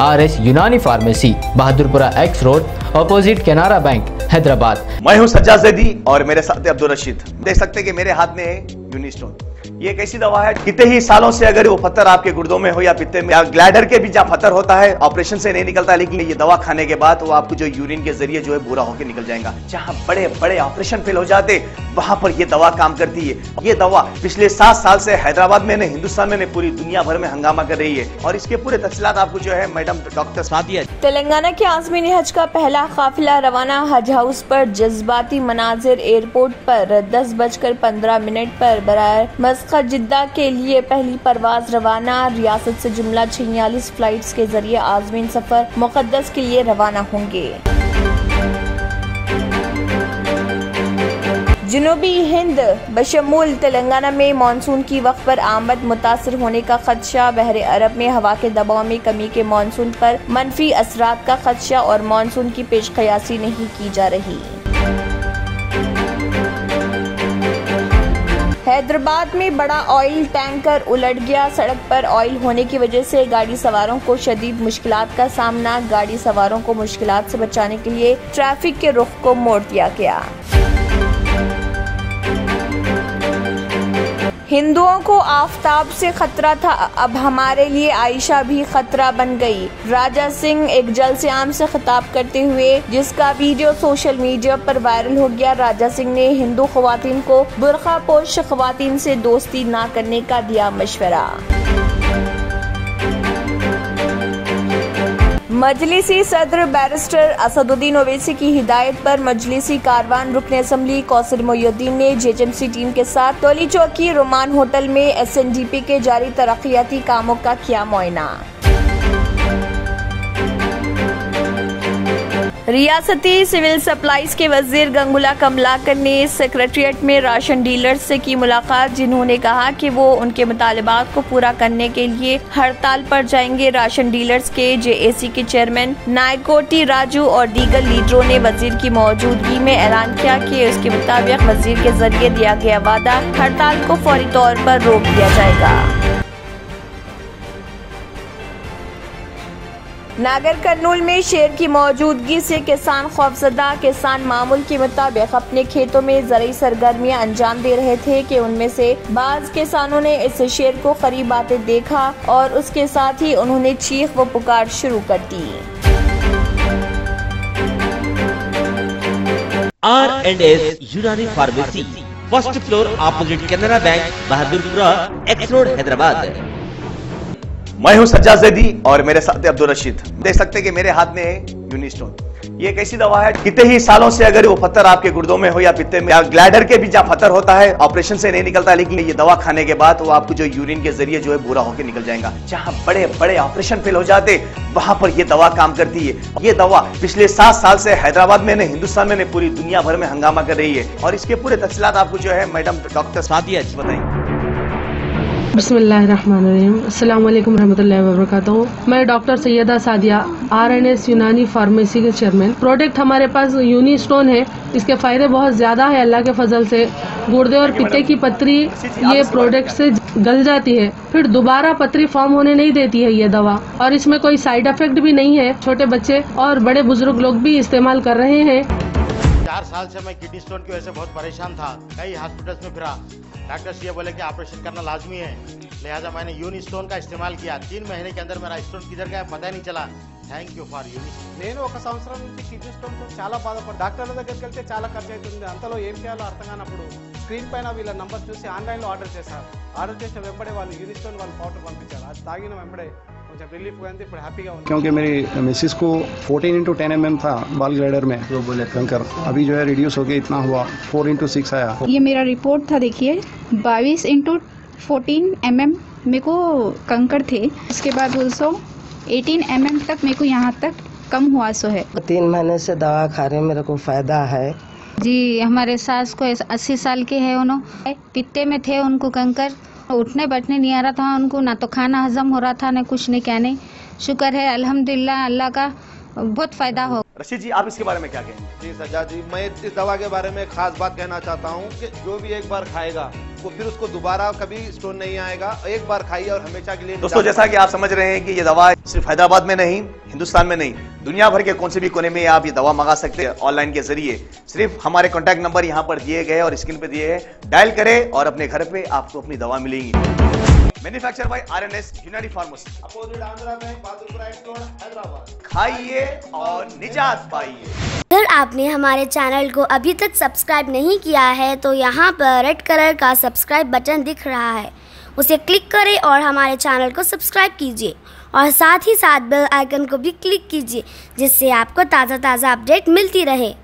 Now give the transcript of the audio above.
RS यूनानी pharmacy, Bahadurpura X road, opposite Canara bank, Hyderabad. मैं हूं सज्जाद ज़ैदी और मेरे साथ है अब्दुल रशीद। देख सकते हैं कि मेरे हाथ में है यूनिस्टोन। ये एक ऐसी दवा है, कितने ही सालों से अगर वो पत्थर आपके गुर्दों में हो या पित्ते में या ग्लैडर के भी जहाँ पत्थर होता है, ऑपरेशन से नहीं निकलता, लेकिन ये दवा खाने के बाद वो आपको जो यूरिन के जरिए जो है पूरा होकर निकल जाएगा। जहाँ बड़े बड़े ऑपरेशन फेल हो जाते वहां पर ये दवा काम करती है। ये दवा पिछले 7 साल से हैदराबाद में, हिंदुस्तान में, पूरी दुनिया भर में हंगामा कर रही है और इसके पूरे तफसीलात आपको जो है मैडम डॉक्टर सादिया। तेलंगाना के आज़मीन हज का पहला काफिला रवाना। हज हाउस पर जज्बाती मनाजिर। एयरपोर्ट पर 10:15 पर बराए मस्कत जिद्दा के लिए पहली परवाज रवाना। रियासत से जुमला 46 फ्लाइट्स के जरिए आज़मीन सफर मुक़द्दस के लिए रवाना होंगे। जनूबी हिंद बशमूल तेलंगाना में मानसून की वक्त पर आमद मुतासर होने का खदशा। बहरे अरब में हवा के दबाव में कमी के मानसून पर मनफी असरात का खदशा और मानसून की पेशकयासी नहीं की जा रही। हैदराबाद में बड़ा ऑयल टैंकर उलट गया। सड़क पर ऑयल होने की वजह से गाड़ी सवारों को शदीद मुश्किलात का सामना। गाड़ी सवारों को मुश्किलात से बचाने के लिए ट्रैफिक के रुख को मोड़ दिया गया। हिंदुओं को आफताब से खतरा था, अब हमारे लिए आयशा भी खतरा बन गई। राजा सिंह एक जलसे-आम से खिताब करते हुए, जिसका वीडियो सोशल मीडिया पर वायरल हो गया। राजा सिंह ने हिंदू खवातीन को बुर्का पोश खवातीन से दोस्ती ना करने का दिया मशवरा। मजलिसी सदर बैरिस्टर असदुद्दीन ओवैसी की हिदायत पर मजलिसी कारवान रुकन असम्बली कौसर मोइनुद्दीन ने जेएचएमसी टीम के साथ टोली चौकी रोमान होटल में एसएनडीपी के जारी तरक्याती कामों का किया मुआयना। रियासती सिविल सप्लाईज के वजीर गंगुला कमलाकर ने सेक्रेटरिएट में राशन डीलर्स से की मुलाकात, जिन्होंने कहा कि वो उनके मुतालिबात को पूरा करने के लिए हड़ताल पर जाएंगे। राशन डीलर्स के जेएसी के चेयरमैन नायकोटी राजू और दीगर लीडरों ने वजीर की मौजूदगी में ऐलान किया कि उसके मुताबिक वजीर के जरिए दिया गया वादा हड़ताल को फौरी तौर पर रोक दिया जाएगा। नागर कर्नूल में शेर की मौजूदगी से किसान खौफजदा। किसान मामूल के मुताबिक अपने खेतों में ज़रूरी सरगर्मियां अंजाम दे रहे थे कि उनमें से बाज किसानों ने इस शेर को करीब आते देखा और उसके साथ ही उन्होंने चीख व पुकार शुरू कर दी। R&S यूनानी pharmacy, first floor opposite Canara bank, Bahadurpura X road, Hyderabad. मैं हूं सज्जाद ज़ैदी और मेरे साथ है अब्दुल रशीद। देख सकते हैं कि मेरे हाथ में है यूनिस्टोन। ये एक ऐसी दवा है, कितने ही सालों से अगर वो पत्थर आपके गुर्दों में हो या पित्ते में या ग्लैडर के भी जहाँ पत्थर होता है, ऑपरेशन से नहीं निकलता, लेकिन ये दवा खाने के बाद वो आपको जो यूरिन के जरिए जो है पूरा होकर निकल जाएगा। जहाँ बड़े बड़े ऑपरेशन फेल हो जाते वहां पर ये दवा काम करती है। ये दवा पिछले 7 साल से हैदराबाद में, हिंदुस्तान में, पूरी दुनिया भर में हंगामा कर रही है और इसके पूरे तफसीलात आपको जो है मैडम डॉक्टर सादिया बताएंगे। बिस्मिल्लाहिर्रहमानिर्रहीम, अस्सलाम वालेकुम रहमतुल्लाहि व बरकातहू। मैं डॉक्टर सैयदा सादिया, R&S यूनानी फार्मेसी के चेयरमैन। प्रोडक्ट हमारे पास यूनिस्टोन है। इसके फायदे बहुत ज्यादा है अल्लाह के फजल से। गुर्दे और पित्ते की पथरी ये प्रोडक्ट से गल जाती है, फिर दोबारा पथरी फॉर्म होने नहीं देती है ये दवा, और इसमें कोई साइड इफेक्ट भी नहीं है। छोटे बच्चे और बड़े बुजुर्ग लोग भी इस्तेमाल कर रहे हैं। 4 साल से मैं किडनी स्टोन की वजह से बहुत परेशान था। कई हॉस्पिटल्स में फिरा, डॉक्टर्स ये बोले कि ऑपरेशन करना लाजमी है, लिहाजा मैंने यूनिस्टोन का इस्तेमाल किया। 3 महीने के अंदर मेरा स्टोन किधर गया पता ही नहीं चला। Thank you for Unistone. నేను 1 సంవత్సరం నుంచి కిడ్నీ స్టోన్తో చాలా బాధపడ్డా. డాక్టర్ల దగ్గరికి వెళ్తే చాలా ఖర్చు అవుతుంది. అంతలో ఏం చేయాలో అర్థం కానప్పుడు స్క్రీన్ పైన వీళ్ళ నంబర్ చూసి ఆన్లైన్లో ఆర్డర్ చేశారు. ఆర్డర్ చేసిన వెంబడే వాళ్ళు యూనిస్టోన్ వాళ్ళు పౌడర్ పంపించారు. అది తాగిన వెంబడే కొంచెం రిలీఫ్ అయింది. ఇప్పుడు హ్యాపీగా ఉంది. क्योंकि मेरी मिसिस को 14x10 mm था बाल ग्लाइडर में, तो बोले कंकर अभी जो है रिड्यूस हो गया, इतना हुआ 4x6 आया। ये मेरा रिपोर्ट था, देखिए 22x14 mm मेरे को कंकर थे। उसके बाद 18 mm तक मेरे को यहाँ तक कम हुआ सो है। 3 महीने से दवा खा रहे, मेरे को फायदा है जी। हमारे सास को 80 साल के है, उन्होंने पित्ते में थे, उनको कंकर, उठने बैठने नहीं आ रहा था उनको, ना तो खाना हजम हो रहा था, ना कुछ नहीं, क्या नहीं। शुक्र है अल्हम्दुलिल्लाह, अल्लाह का बहुत फायदा हो। रशीद जी, आप इसके बारे में क्या कहेंगे? जी सज्जाद जी, मैं इस दवा के बारे में खास बात कहना चाहता हूँ कि जो भी एक बार खाएगा वो फिर उसको दोबारा कभी स्टोन नहीं आएगा। एक बार खाइए और हमेशा के लिए। दोस्तों, जैसा कि आप समझ रहे हैं कि ये दवा सिर्फ हैदराबाद में नहीं, हिंदुस्तान में नहीं, दुनिया भर के कौन से भी कोने में आप ये दवा मंगा सकते हैं ऑनलाइन के जरिए। सिर्फ हमारे कॉन्टैक्ट नंबर यहाँ पर दिए गए और स्क्रीन पे दिए हैं, डायल करें और अपने घर पे आपको अपनी दवा मिलेगी। मैन्युफैक्चर बाय आरएनएस यूनानी pharmacy, opposite Andhra bank, Bahadurpura x road, Hyderabad. खाइए और निजात पाइए। अगर आपने हमारे चैनल को अभी तक सब्सक्राइब नहीं किया है तो यहाँ पर रेड कलर का सब्सक्राइब बटन दिख रहा है, उसे क्लिक करें और हमारे चैनल को सब्सक्राइब कीजिए और साथ ही साथ बेल आइकन को भी क्लिक कीजिए, जिससे आपको ताज़ा अपडेट मिलती रहे।